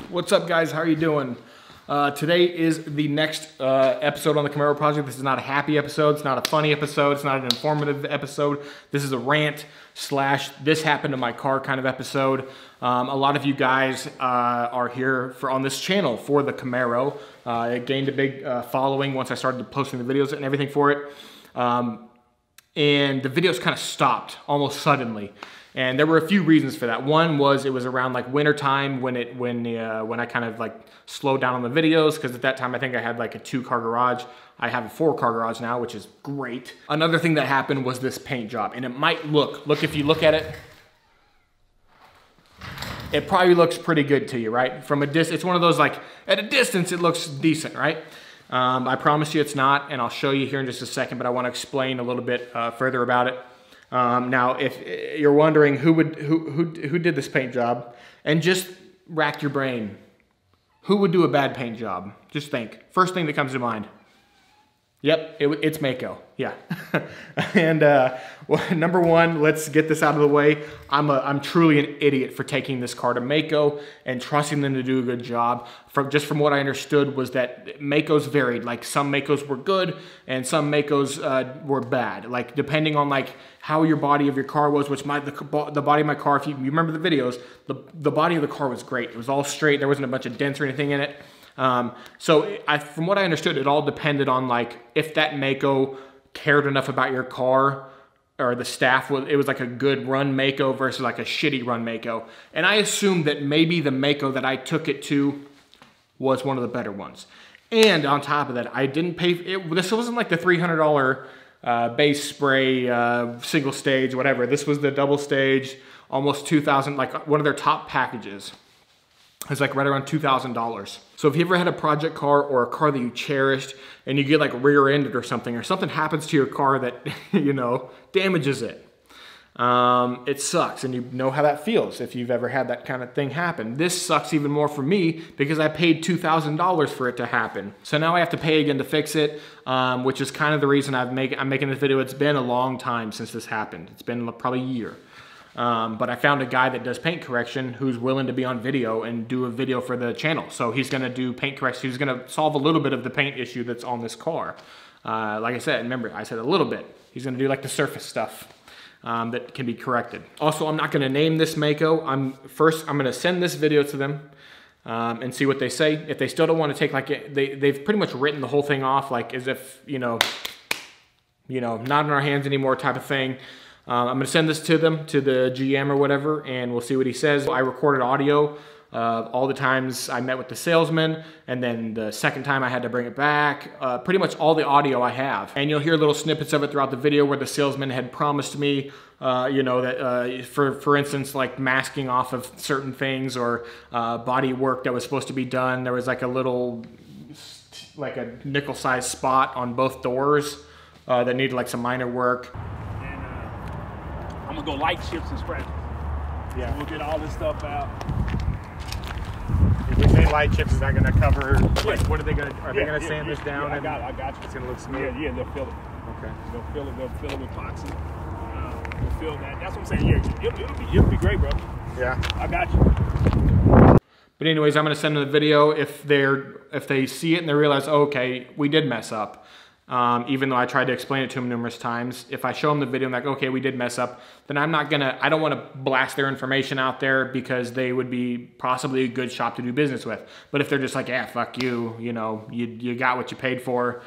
What's up, guys? How are you doing? Today is the next episode on the Camaro project. This is not a happy episode. It's not a funny episode. It's not an informative episode. This is a rant slash this happened to my car kind of episode. A lot of you guys are here on this channel for the Camaro. It gained a big following once I started posting the videos and everything for it. And the videos kind of stopped almost suddenly. And there were a few reasons for that. One was it was around like winter time when I kind of like slowed down on the videos, because at that time I think I had like a 2-car garage. I have a 4-car garage now, which is great. Another thing that happened was this paint job, and it might look if you look at it, it probably looks pretty good to you, right? From a distance, it's one of those like at a distance it looks decent, right? I promise you it's not, and I'll show you here in just a second, but I want to explain a little bit further about it. Now, if you're wondering who did this paint job, and just rack your brain, who would do a bad paint job? Just think. First thing that comes to mind. Yep, it's MAACO. Yeah. And well, number one, let's get this out of the way. I'm truly an idiot for taking this car to MAACO and trusting them to do a good job. From what I understood was that MAACOs varied. Like some MAACOs were good and some MAACOs were bad. Like depending on like how your body of your car was, which the body of my car, if you remember the videos, the body of the car was great. It was all straight. There wasn't a bunch of dents or anything in it. So from what I understood, it all depended on like if that MAACO cared enough about your car, or the staff it was like a good run MAACO versus like a shitty run MAACO. And I assumed that maybe the MAACO that I took it to was one of the better ones. And on top of that, I didn't pay. This wasn't like the $300 base spray single stage, whatever. This was the double stage, almost $2,000, like one of their top packages. It's like right around $2,000. So if you ever had a project car or a car that you cherished and you get like rear-ended or something happens to your car that, you know, damages it. It sucks, and you know how that feels if you've ever had that kind of thing happen. This sucks even more for me because I paid $2,000 for it to happen. So now I have to pay again to fix it, which is kind of the reason I'm making this video. It's been a long time since this happened. It's been probably a year. But I found a guy that does paint correction who's willing to be on video and do a video for the channel. So he's gonna do paint correction. He's gonna solve a little bit of the paint issue that's on this car. Like I said, remember, I said a little bit. He's gonna do like the surface stuff that can be corrected. Also, I'm not gonna name this MAACO. I'm gonna send this video to them and see what they say. If they still don't wanna take like it, they've pretty much written the whole thing off like as if, you know, not in our hands anymore type of thing. I'm gonna send this to them, to the GM or whatever, and we'll see what he says. I recorded audio all the times I met with the salesman, and then the second time I had to bring it back. Pretty much all the audio I have. And you'll hear little snippets of it throughout the video where the salesman had promised me, you know, that for instance, like masking off of certain things or body work that was supposed to be done. There was like a little, like a nickel-sized spot on both doors that needed like some minor work. I'm gonna go light chips and scratches. Yeah. We'll get all this stuff out. If we say light chips, is that gonna cover, like, what are they gonna, are they gonna sand this down? Yeah, I got you. It's gonna look smooth? Yeah, they'll fill it. Okay. They'll fill it with epoxy. We'll fill that. That's what I'm saying. Yeah, it'll be great, bro. Yeah. I got you. But anyways, I'm gonna send them the video. If they see it and they realize, oh, okay, we did mess up. Even though I tried to explain it to them numerous times, if I show them the video and like, okay, we did mess up, then I don't want to blast their information out there because they would be possibly a good shop to do business with. But if they're just like, yeah, fuck you, you know, you got what you paid for,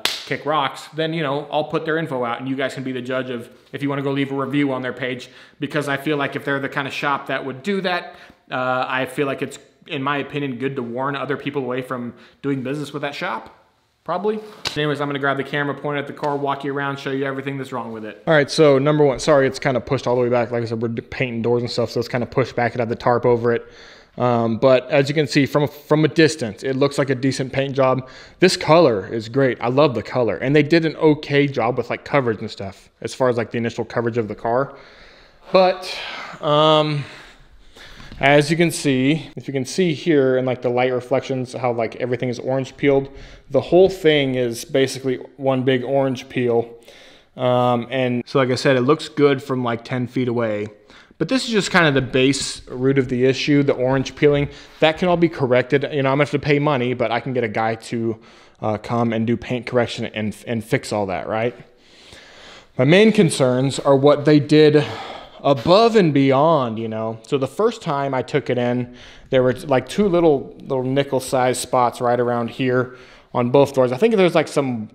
kick rocks, then, you know, I'll put their info out and you guys can be the judge of if you want to go leave a review on their page, because I feel like if they're the kind of shop that would do that, I feel like it's, in my opinion, good to warn other people away from doing business with that shop. Probably. Anyways, I'm gonna grab the camera, point at the car, walk you around, show you everything that's wrong with it. All right, so number one, sorry, it's kind of pushed all the way back. Like I said, we're painting doors and stuff, so it's kind of pushed back. It had the tarp over it. But as you can see from a distance, it looks like a decent paint job. This color is great. I love the color. And they did an okay job with like coverage and stuff, as far as like the initial coverage of the car. But, as you can see, if you can see here in like the light reflections, how like everything is orange peeled, the whole thing is basically one big orange peel. And so like I said, it looks good from like 10 feet away, But this is just kind of the base root of the issue, the orange peeling. That can all be corrected. You know, I'm gonna have to pay money, but I can get a guy to come and do paint correction and fix all that, right? My main concerns are what they did above and beyond, you know. So the first time I took it in, there were like two little nickel-sized spots right around here on both doors. I think there's like some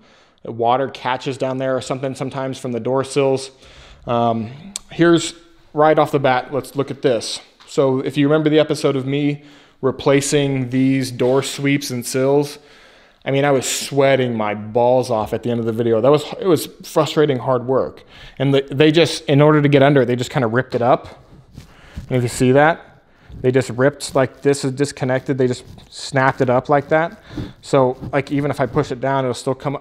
water catches down there or something sometimes from the door sills. Here's right off the bat, let's look at this. So if you remember the episode of me replacing these door sweeps and sills, I mean, I was sweating my balls off at the end of the video. It was frustrating hard work. And they just, in order to get under it, they just kind of ripped it up. And if you see that, they just ripped, like this is disconnected. They just snapped it up like that. So like even if I push it down, it'll still come.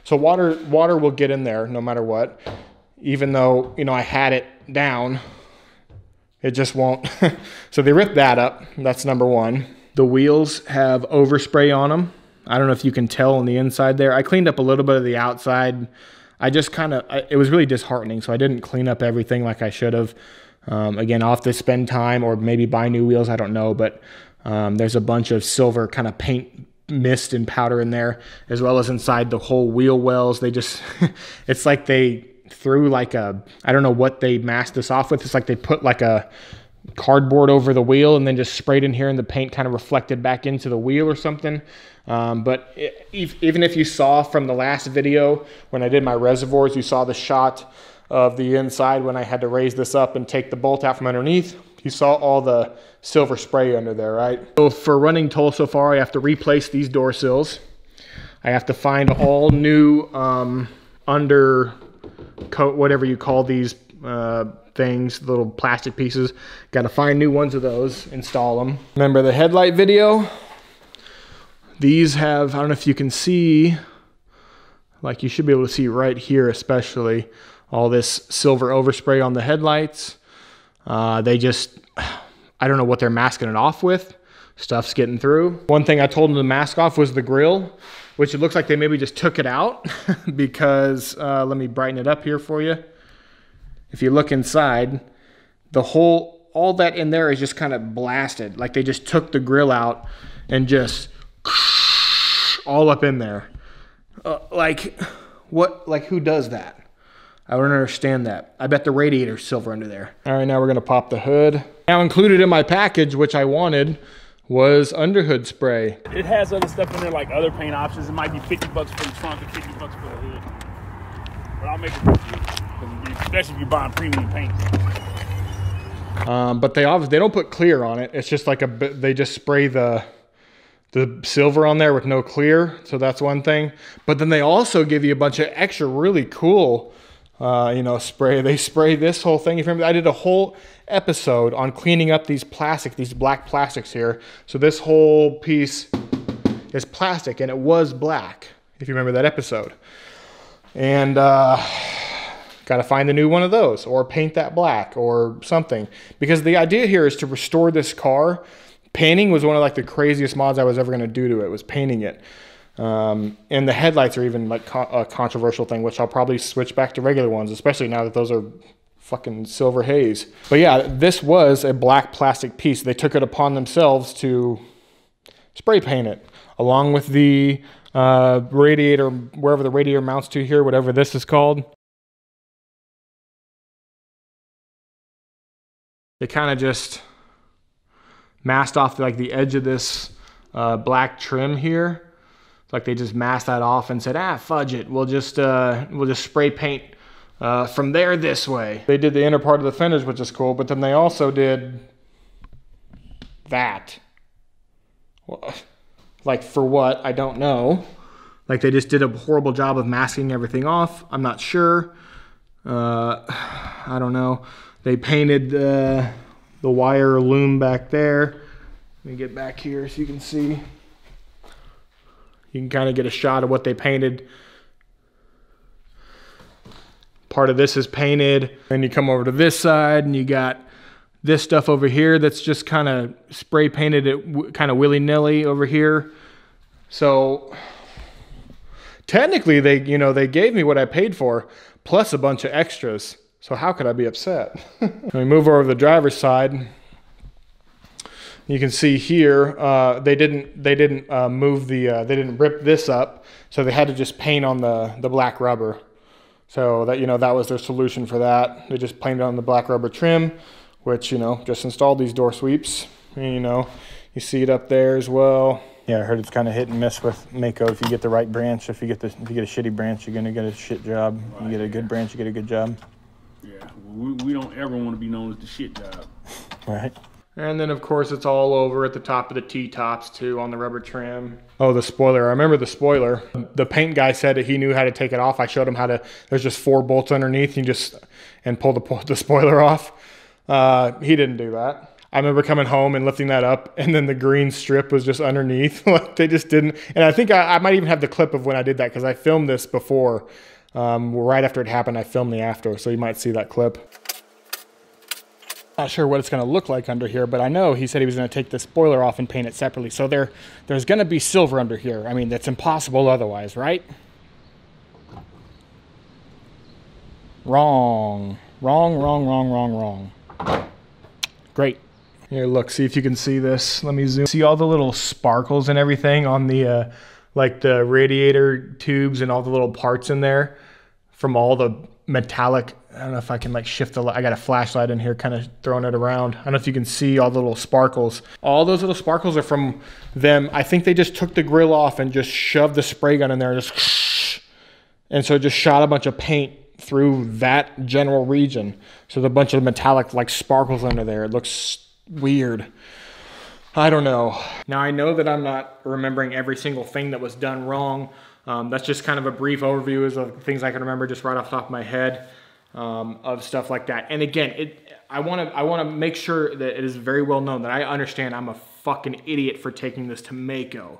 So water will get in there no matter what. Even though, you know, I had it down, it just won't. So they ripped that up. That's number one. The wheels have overspray on them. I don't know if you can tell on the inside there. I cleaned up a little bit of the outside. I just it was really disheartening, so I didn't clean up everything like I should have. Again, I'll have to spend time or maybe buy new wheels, I don't know, but there's a bunch of silver kind of paint mist and powder in there, as well as inside the whole wheel wells. They just, it's like they threw like I don't know what they masked this off with. It's like they put like a cardboard over the wheel and then just sprayed in here, and the paint kind of reflected back into the wheel or something. But even if you saw from the last video when I did my reservoirs, you saw the shot of the inside when I had to raise this up and take the bolt out from underneath. You saw all the silver spray under there, right? So for running toll so far, I have to replace these door sills. I have to find all new undercoat, whatever you call these things, little plastic pieces. Got to find new ones of those, install them. Remember the headlight video? These have, I don't know if you can see, like you should be able to see right here especially, all this silver overspray on the headlights. They just, I don't know what they're masking it off with. Stuff's getting through. One thing I told them to mask off was the grill, which it looks like they maybe just took it out because, let me brighten it up here for you. If you look inside, all that in there is just kind of blasted. Like they just took the grill out and just all up in there. Like who does that? I don't understand that. I bet the radiator's silver under there. All right, now we're gonna pop the hood. Now included in my package, which I wanted, was underhood spray. It has other stuff in there, like other paint options. It might be 50 bucks for the trunk and 50 bucks for the hood. But I'll make it for you, especially if you're buying premium paint. But they don't put clear on it. It's just like they just spray the silver on there with no clear. So that's one thing. But then they also give you a bunch of extra really cool spray. They spray this whole thing. If you remember, I did a whole episode on cleaning up these black plastics here. So this whole piece is plastic, and it was black, if you remember that episode. And got to find a new one of those, or paint that black or something. Because the idea here is to restore this car. Painting was one of like the craziest mods I was ever going to do to it, was painting it. And the headlights are even like a controversial thing, which I'll probably switch back to regular ones, especially now that those are fucking silver haze. But yeah, this was a black plastic piece. They took it upon themselves to spray paint it, along with the radiator, wherever the radiator mounts to here, whatever this is called. They kind of just masked off like the edge of this black trim here. Like they just masked that off and said, fudge it. We'll just spray paint from there this way. They did the inner part of the fenders, which is cool, but then they also did that. Well, like for what? I don't know. Like they just did a horrible job of masking everything off. I'm not sure. I don't know. They painted the wire loom back there. Let me get back here so you can see. You can kind of get a shot of what they painted. Part of this is painted. Then you come over to this side and you got this stuff over here that's just kind of spray painted it kind of willy-nilly over here. So technically they gave me what I paid for plus a bunch of extras. So how could I be upset? When we move over to the driver's side, you can see here, they didn't rip this up, so they had to just paint on the black rubber. So that, that was their solution for that. They just painted on the black rubber trim, which, just installed these door sweeps. And, you see it up there as well. Yeah, I heard it's kind of hit and miss with MAACO. If you get the right branch, if you get a shitty branch, you're gonna get a shit job. You get a good branch, you get a good job. Yeah, we don't ever want to be known as the shit job. Right. And then, of course, it's all over at the top of the T-tops, too, on the rubber trim. Oh, the spoiler. I remember the spoiler. The paint guy said that he knew how to take it off. I showed him how to, there's just 4 bolts underneath, and pull the spoiler off. He didn't do that. I remember coming home and lifting that up, and then the green strip was just underneath. Like, they just didn't. And I think I might even have the clip of when I did that, because I filmed this before. Right after it happened, I filmed the after, so you might see that clip. Not sure what it's going to look like under here, but I know he said he was going to take the spoiler off and paint it separately. So there's going to be silver under here. I mean, that's impossible otherwise, right? Wrong. Wrong, wrong, wrong, wrong, wrong. Great. Here, look, see if you can see this. Let me zoom. See all the little sparkles and everything on the, like the radiator tubes and all the little parts in there from all the metallic. I don't know if I can like shift the light. I got a flashlight in here kind of throwing it around. I don't know if you can see all the little sparkles. All those little sparkles are from them. I think they just took the grill off and just shoved the spray gun in there and so it just shot a bunch of paint through that general region. So there's a bunch of metallic like sparkles under there. It looks weird. I don't know. Now I know that I'm not remembering every single thing that was done wrong. That's just kind of a brief overview of things I can remember just right off the top of my head. Of stuff like that. And again, I want to make sure that it is very well known that I understand I'm a fucking idiot for taking this to MAACO.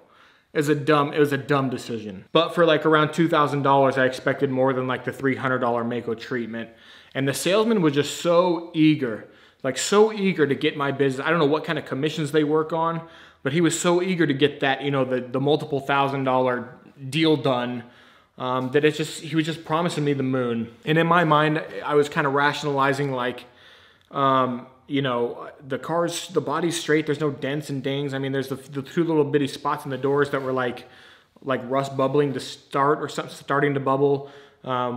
It was a dumb decision. But for like around $2,000, I expected more than like the $300 MAACO treatment. And the salesman was just so eager, to get my business. I don't know what kind of commissions they work on, but he was so eager to get that, the multiple $1,000 deal done. That he was just promising me the moon. And in my mind, I was kind of rationalizing like, the body's straight, there's no dents and dings. I mean, there's the 2 little bitty spots in the doors that were like rust bubbling to start or something starting to bubble,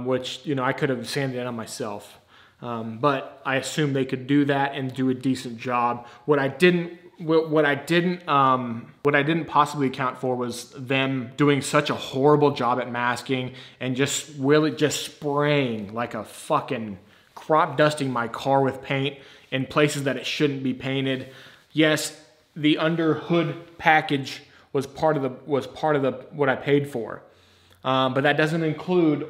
which, I could have sanded it on myself. But I assumed they could do that and do a decent job. What I didn't possibly account for was them doing such a horrible job at masking and just really just spraying like a fucking crop dusting my car with paint in places that it shouldn't be painted. Yes, the under hood package was part of what I paid for, but that doesn't include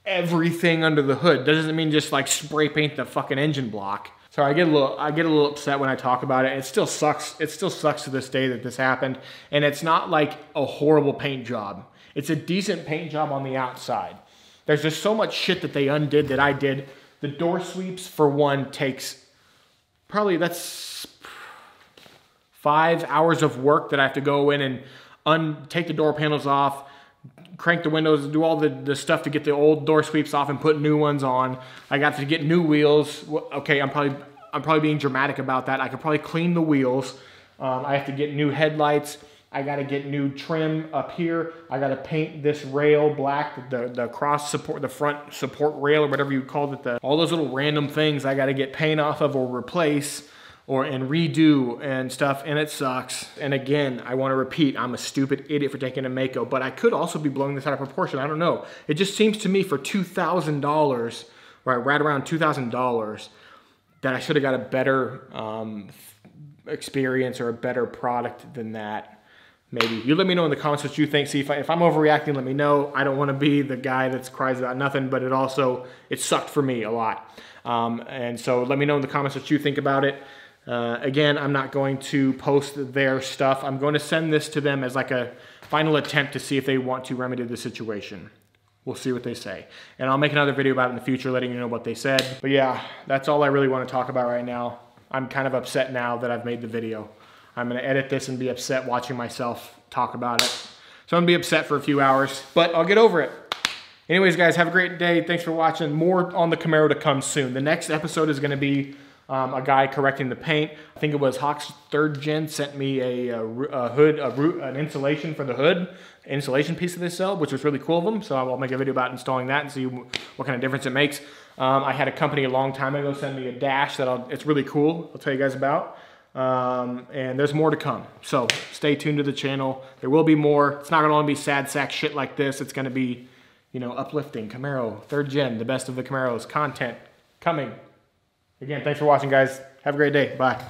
everything under the hood. That doesn't mean just like spray paint the fucking engine block. So I get a little upset when I talk about it. It still sucks. It still sucks to this day that this happened. And it's not like a horrible paint job. It's a decent paint job on the outside. There's just so much shit that they undid that I did. The door sweeps, for one, takes probably, that's 5 hours of work that I have to go in and take the door panels off, crank the windows, do all the stuff to get the old door sweeps off and put new ones on. I got to get new wheels. Okay, I'm probably being dramatic about that. I could probably clean the wheels. I have to get new headlights. I got to get new trim up here. I got to paint this rail black, the cross support, the front support rail or whatever you called it. All those little random things I got to get paint off of or replace and redo and stuff, and it sucks. And again, I want to repeat, I'm a stupid idiot for taking a MAACO, but I could also be blowing this out of proportion. I don't know. It just seems to me for $2,000, right around $2,000, that I should have got a better experience or a better product than that. Maybe. You let me know in the comments what you think. See, if I'm overreacting, let me know. I don't want to be the guy that cries about nothing, but it sucked for me a lot. And so let me know in the comments what you think about it. Again, I'm not going to post their stuff. I'm going to send this to them as like a final attempt to see if they want to remedy the situation. We'll see what they say. And I'll make another video about it in the future, letting you know what they said. But yeah, that's all I really want to talk about right now. I'm kind of upset now that I've made the video. I'm going to edit this and be upset watching myself talk about it. So I'm going to be upset for a few hours, but I'll get over it. Anyways, guys, have a great day. Thanks for watching. More on the Camaro to come soon. The next episode is going to be a guy correcting the paint. I think it was Hawk's 3rd Gen sent me an insulation for the hood, insulation piece of this cell, which was really cool of them. So I'll make a video about installing that and see what kind of difference it makes. I had a company a long time ago send me a dash that it's really cool. I'll tell you guys about. And there's more to come. So stay tuned to the channel. There will be more. It's not going to only be sad sack shit like this. It's going to be, you know, uplifting Camaro 3rd Gen, the best of the Camaros content coming. Again, thanks for watching, guys. Have a great day. Bye.